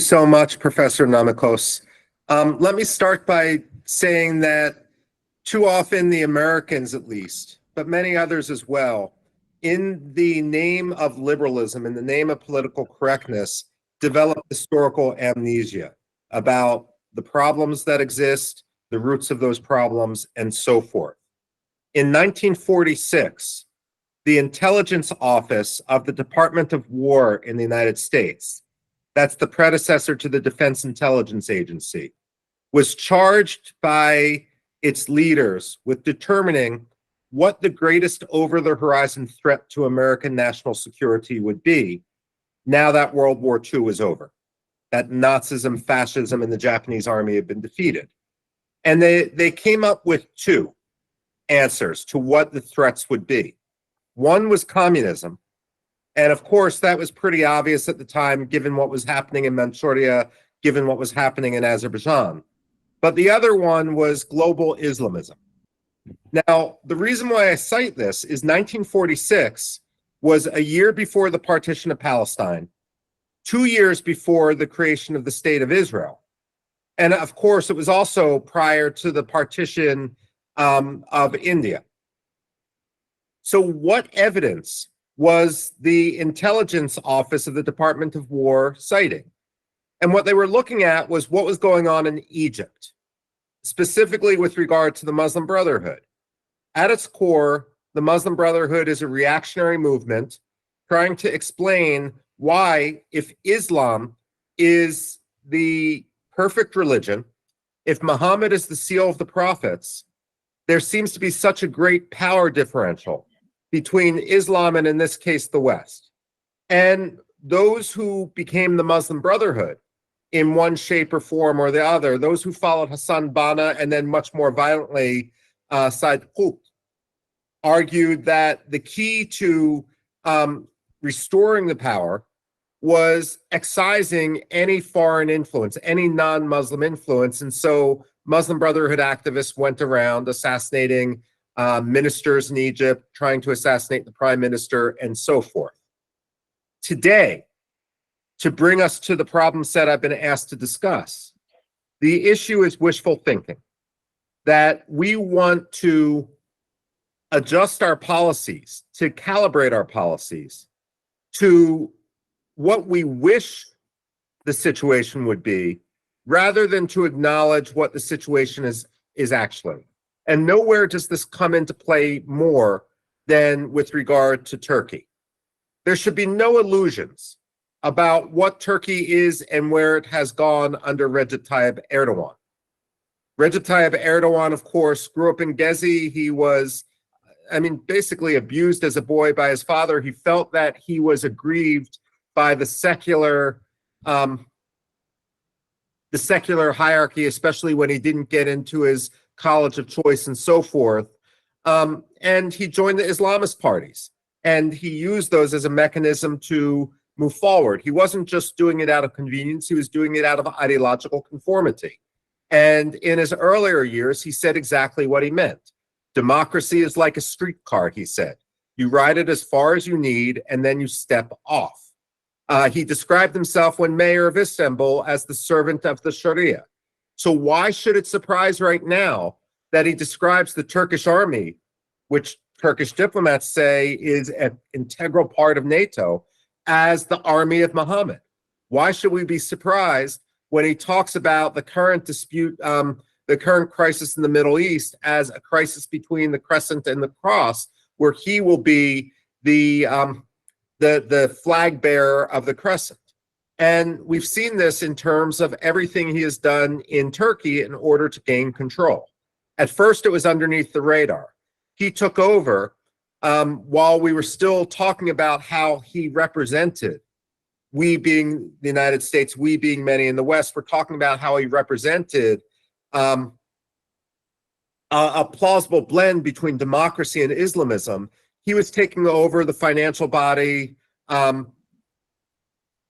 So much, Professor Namikos. Let me start by saying that too often the Americans, at least, but many others as well, in the name of liberalism, in the name of political correctness, develop historical amnesia about the problems that exist, the roots of those problems, and so forth. In 1946, the intelligence office of the Department of War in the United States, that's the predecessor to the Defense Intelligence Agency, was charged by its leaders with determining what the greatest over-the-horizon threat to American national security would be now that World War II was over, that Nazism, fascism, and the Japanese army had been defeated. And they came up with two answers to what the threats would be. One was communism. And of course, that was pretty obvious at the time, given what was happening in Manchuria, given what was happening in Azerbaijan. But the other one was global Islamism. Now, the reason why I cite this is 1946 was a year before the partition of Palestine, 2 years before the creation of the State of Israel. And of course, it was also prior to the partition of India. So what evidence was the intelligence office of the Department of War citing? And what they were looking at was what was going on in Egypt, specifically with regard to the Muslim Brotherhood. At its core, the Muslim Brotherhood is a reactionary movement trying to explain why, if Islam is the perfect religion, if Muhammad is the seal of the prophets, there seems to be such a great power differential between Islam and, in this case, the West. And those who became the Muslim Brotherhood in one shape or form or the other, those who followed Hassan Banna and then much more violently Said Qutb, argued that the key to restoring the power was excising any foreign influence, any non-Muslim influence. And so Muslim Brotherhood activists went around assassinating ministers in Egypt, trying to assassinate the prime minister, and so forth. Today, to bring us to the problem set I've been asked to discuss, the issue is wishful thinking, that we want to adjust our policies, to calibrate our policies to what we wish the situation would be, rather than to acknowledge what the situation is actually. And nowhere does this come into play more than with regard to Turkey. There should be no illusions about what Turkey is and where it has gone under Recep Tayyip Erdogan. Recep Tayyip Erdogan, of course, grew up in Gezi. He was, basically abused as a boy by his father. He felt that he was aggrieved by the secular hierarchy, especially when he didn't get into his college of choice and so forth. And he joined the Islamist parties, and he used those as a mechanism to move forward. He wasn't just doing it out of convenience, he was doing it out of ideological conformity. And in his earlier years, he said exactly what he meant. Democracy is like a streetcar, he said. You ride it as far as you need, and then you step off. He described himself when mayor of Istanbul as the servant of the Sharia. So why should it surprise right now that he describes the Turkish army, which Turkish diplomats say is an integral part of NATO, as the army of Muhammad? Why should we be surprised when he talks about the current dispute, the current crisis in the Middle East as a crisis between the crescent and the cross, where he will be the flag bearer of the crescent? And we've seen this in terms of everything he has done in Turkey in order to gain control. At first, it was underneath the radar. He took over while we were still talking about how he represented, we being the United States, we being many in the West, we're talking about how he represented a plausible blend between democracy and Islamism. He was taking over the financial body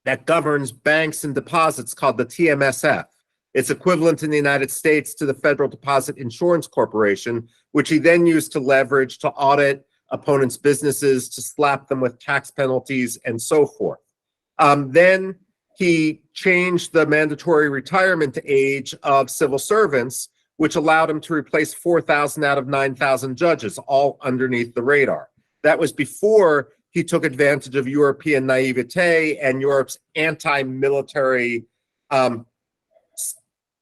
that governs banks and deposits called the TMSF. It's equivalent in the United States to the Federal Deposit Insurance Corporation, which he then used to leverage to audit opponents' businesses, to slap them with tax penalties, and so forth. Then he changed the mandatory retirement age of civil servants, which allowed him to replace 4,000 out of 9,000 judges, all underneath the radar. That was before he took advantage of European naivete and Europe's anti-military,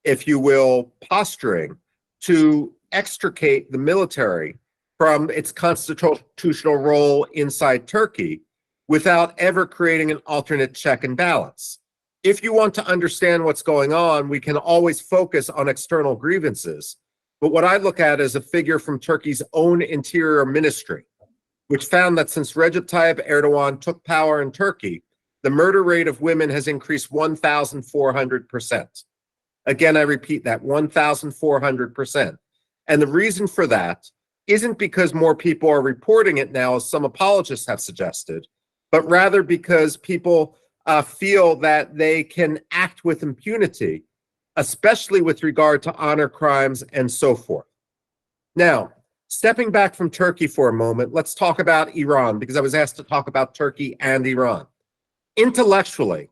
if you will, posturing to extricate the military from its constitutional role inside Turkey without ever creating an alternate check and balance. If you want to understand what's going on, we can always focus on external grievances. But what I look at is a figure from Turkey's own interior ministry, which found that since Recep Tayyip Erdogan took power in Turkey, the murder rate of women has increased 1,400%. Again, I repeat that, 1,400%. And the reason for that isn't because more people are reporting it now, as some apologists have suggested, but rather because people feel that they can act with impunity, especially with regard to honor crimes and so forth. Now, stepping back from Turkey for a moment, let's talk about Iran, because I was asked to talk about Turkey and Iran. Intellectually,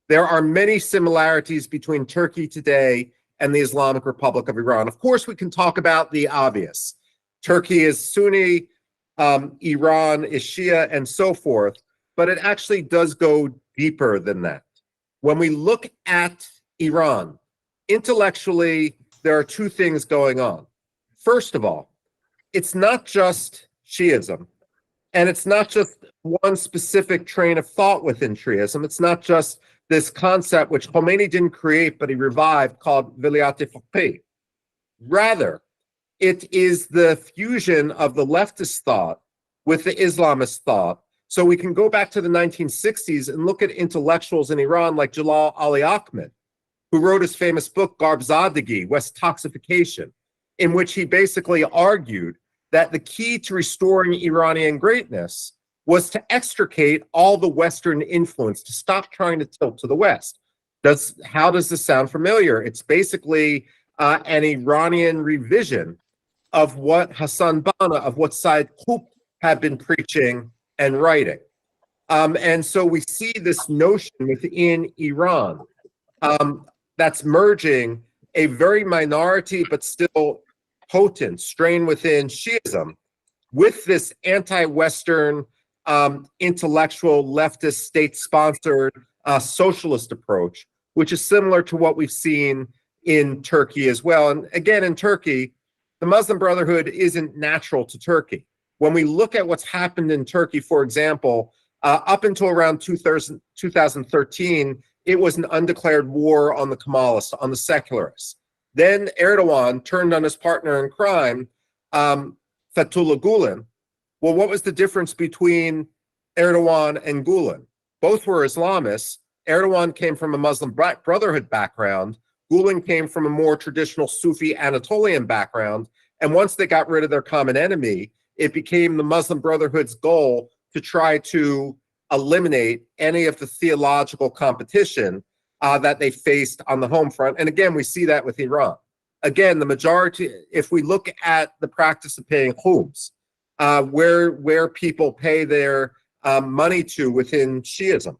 there are many similarities between Turkey today and the Islamic Republic of Iran. Of course, we can talk about the obvious. Turkey is Sunni, Iran is Shia, and so forth, but it actually does go deeper than that. When we look at Iran, intellectually, there are two things going on. First of all, it's not just Shiism, and it's not just one specific train of thought within Shiism. It's not just this concept which Khomeini didn't create, but he revived, called Vilayat-e-Faqih. Rather, it is the fusion of the leftist thought with the Islamist thought. So we can go back to the 1960s and look at intellectuals in Iran like Jalal Ali Ahmed, who wrote his famous book, Garbzadagi, West Toxification, in which he basically argued that the key to restoring Iranian greatness was to extricate all the Western influence, to stop trying to tilt to the West. How does this sound familiar? It's basically an Iranian revision of what Hassan Banna, of what Said Qutb had been preaching and writing. And so we see this notion within Iran that's merging a very minority but still potent strain within Shiism with this anti-Western intellectual leftist state-sponsored socialist approach, which is similar to what we've seen in Turkey as well. And again, in Turkey, the Muslim Brotherhood isn't natural to Turkey. When we look at what's happened in Turkey, for example, up until around 2013, it was an undeclared war on the Kemalists, on the secularists. Then Erdogan turned on his partner in crime, Fethullah Gulen. Well, what was the difference between Erdogan and Gulen? Both were Islamists. Erdogan came from a Muslim Brotherhood background. Gulen came from a more traditional Sufi Anatolian background. And once they got rid of their common enemy, it became the Muslim Brotherhood's goal to try to eliminate any of the theological competition that they faced on the home front. And again, we see that with Iran. Again, the majority, if we look at the practice of paying khums, where people pay their money to within Shiism,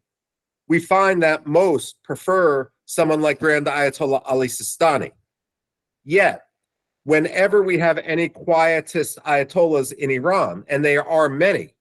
we find that most prefer someone like Grand Ayatollah Ali Sistani. Yet, whenever we have any quietist ayatollahs in Iran, and there are many,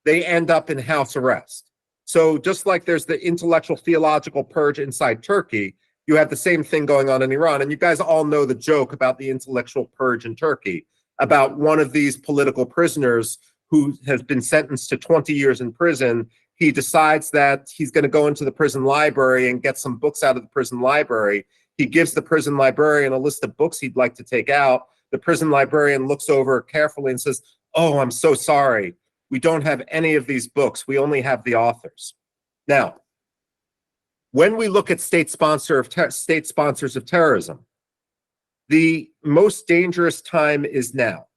they end up in house arrest. So just like there's the intellectual theological purge inside Turkey, you have the same thing going on in Iran. And you guys all know the joke about the intellectual purge in Turkey, about one of these political prisoners who has been sentenced to 20 years in prison. He decides that he's going to go into the prison library and get some books out of the prison library. He gives the prison librarian a list of books he'd like to take out. The prison librarian looks over carefully and says, "Oh, I'm so sorry. We don't have any of these books. We only have the authors." Now, when we look at state sponsors of terrorism, the most dangerous time is now.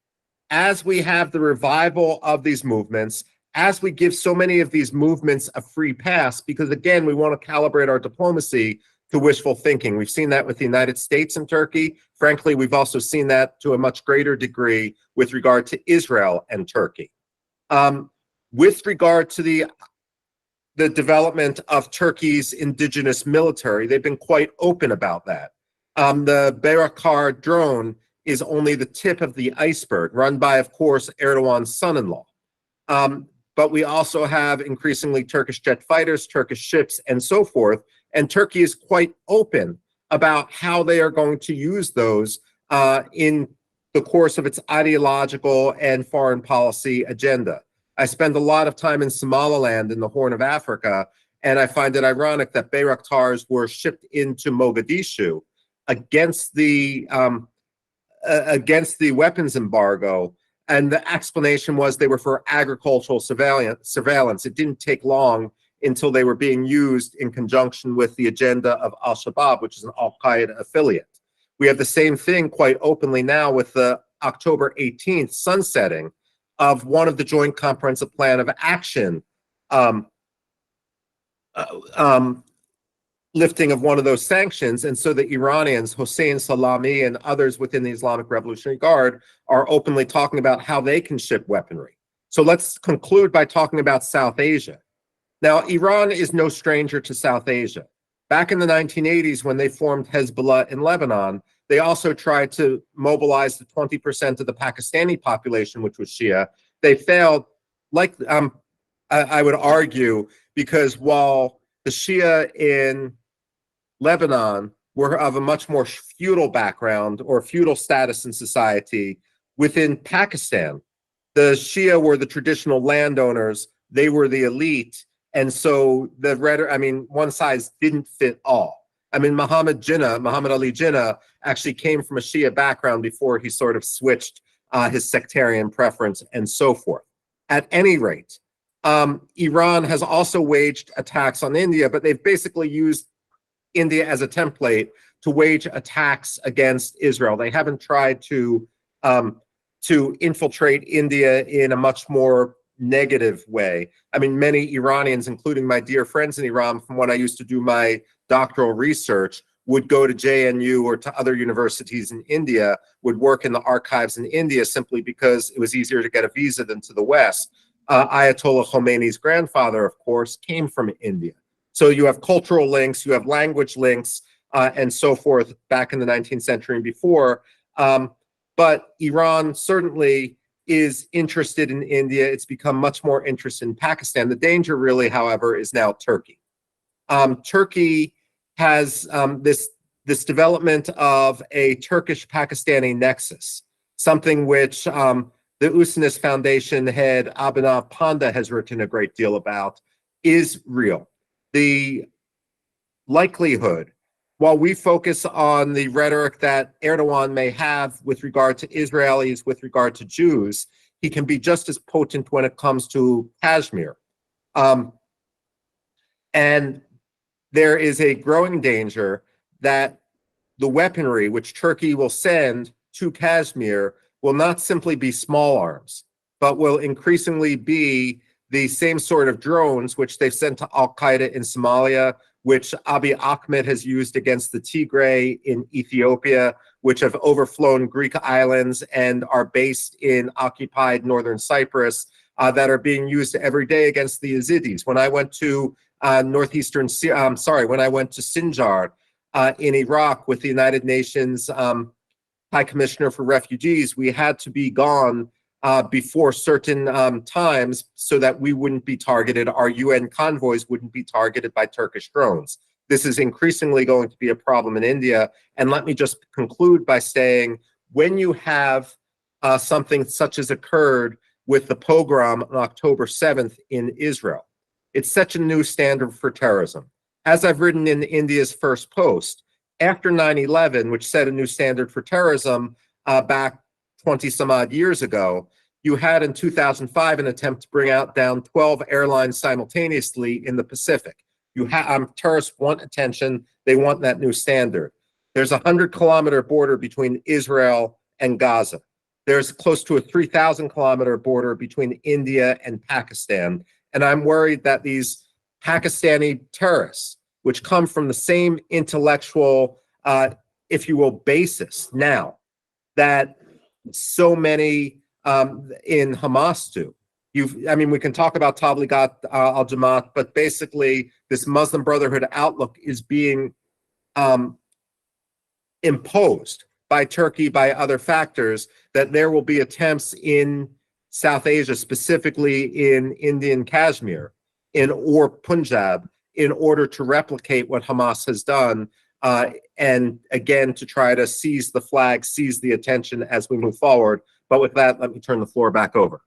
As we have the revival of these movements, as we give so many of these movements a free pass, because again, we want to calibrate our diplomacy to wishful thinking. We've seen that with the United States and Turkey. Frankly, we've also seen that to a much greater degree with regard to Israel and Turkey. With regard to the the development of Turkey's indigenous military. They've been quite open about that. The Bayraktar drone is only the tip of the iceberg, run by, of course, Erdogan's son-in-law. But we also have increasingly Turkish jet fighters, Turkish ships, and so forth. And Turkey is quite open about how they are going to use those in the course of its ideological and foreign policy agenda. I spend a lot of time in Somaliland in the Horn of Africa, and I find it ironic that Bayraktars were shipped into Mogadishu against the weapons embargo, and the explanation was they were for agricultural surveillance. It didn't take long until they were being used in conjunction with the agenda of Al-Shabaab, which is an Al-Qaeda affiliate. We have the same thing quite openly now with the October 18th sunsetting of one of the Joint Comprehensive Plan of Action lifting of one of those sanctions. And so the Iranians, Hossein Salami and others within the Islamic Revolutionary Guard, are openly talking about how they can ship weaponry. So let's conclude by talking about South Asia. Now, Iran is no stranger to South Asia. Back in the 1980s, when they formed Hezbollah in Lebanon, they also tried to mobilize the 20% of the Pakistani population, which was Shia. They failed, like I would argue, because while the Shia in Lebanon were of a much more feudal background or feudal status in society, within Pakistan, the Shia were the traditional landowners, they were the elite, and so one size didn't fit all. I mean, Muhammad Ali Jinnah actually came from a Shia background before he sort of switched his sectarian preference and so forth. At any rate, Iran has also waged attacks on India, but they've basically used India as a template to wage attacks against Israel. They haven't tried to infiltrate India in a much more negative way. I mean, many Iranians, including my dear friends in Iran, from when I used to do my doctoral research, would go to JNU or to other universities in India, would work in the archives in India simply because it was easier to get a visa than to the West. Ayatollah Khomeini's grandfather, of course, came from India. So you have cultural links, you have language links, and so forth back in the 19th century and before. But Iran certainly is interested in India. It's become much more interested in Pakistan. The danger really, however, is now Turkey. Turkey has this development of a Turkish-Pakistani nexus, something which the Usenis Foundation head Abhinav Panda has written a great deal about, is real. The likelihood, while we focus on the rhetoric that Erdogan may have with regard to Israelis, with regard to Jews, he can be just as potent when it comes to Kashmir. And there is a growing danger that the weaponry which Turkey will send to Kashmir will not simply be small arms, but will increasingly be the same sort of drones which they've sent to Al-Qaeda in Somalia, which Abiy Ahmed has used against the Tigray in Ethiopia, which have overflown Greek islands and are based in occupied northern Cyprus, that are being used every day against the Yazidis. When I went to when I went to Sinjar in Iraq with the United Nations High Commissioner for Refugees, we had to be gone before certain times so that we wouldn't be targeted, our UN convoys wouldn't be targeted by Turkish drones. This is increasingly going to be a problem in India. And let me just conclude by saying, when you have something such as occurred with the pogrom on October 7th in Israel, it's such a new standard for terrorism. As I've written in India's first post, after 9/11, which set a new standard for terrorism back 20 some odd years ago, you had in 2005 an attempt to bring down 12 airlines simultaneously in the Pacific. Terrorists want attention. They want that new standard. There's a 100-kilometer border between Israel and Gaza. There's close to a 3,000-kilometer border between India and Pakistan. And I'm worried that these Pakistani terrorists, which come from the same intellectual, if you will, basis now that so many in Hamas do, I mean, we can talk about Tablighat al-Jamaat, but basically this Muslim Brotherhood outlook is being imposed by Turkey, by other factors, that there will be attempts in South Asia, specifically in Indian Kashmir or Punjab, in order to replicate what Hamas has done, and again, to try to seize the flag, seize the attention as we move forward. But with that, let me turn the floor back over.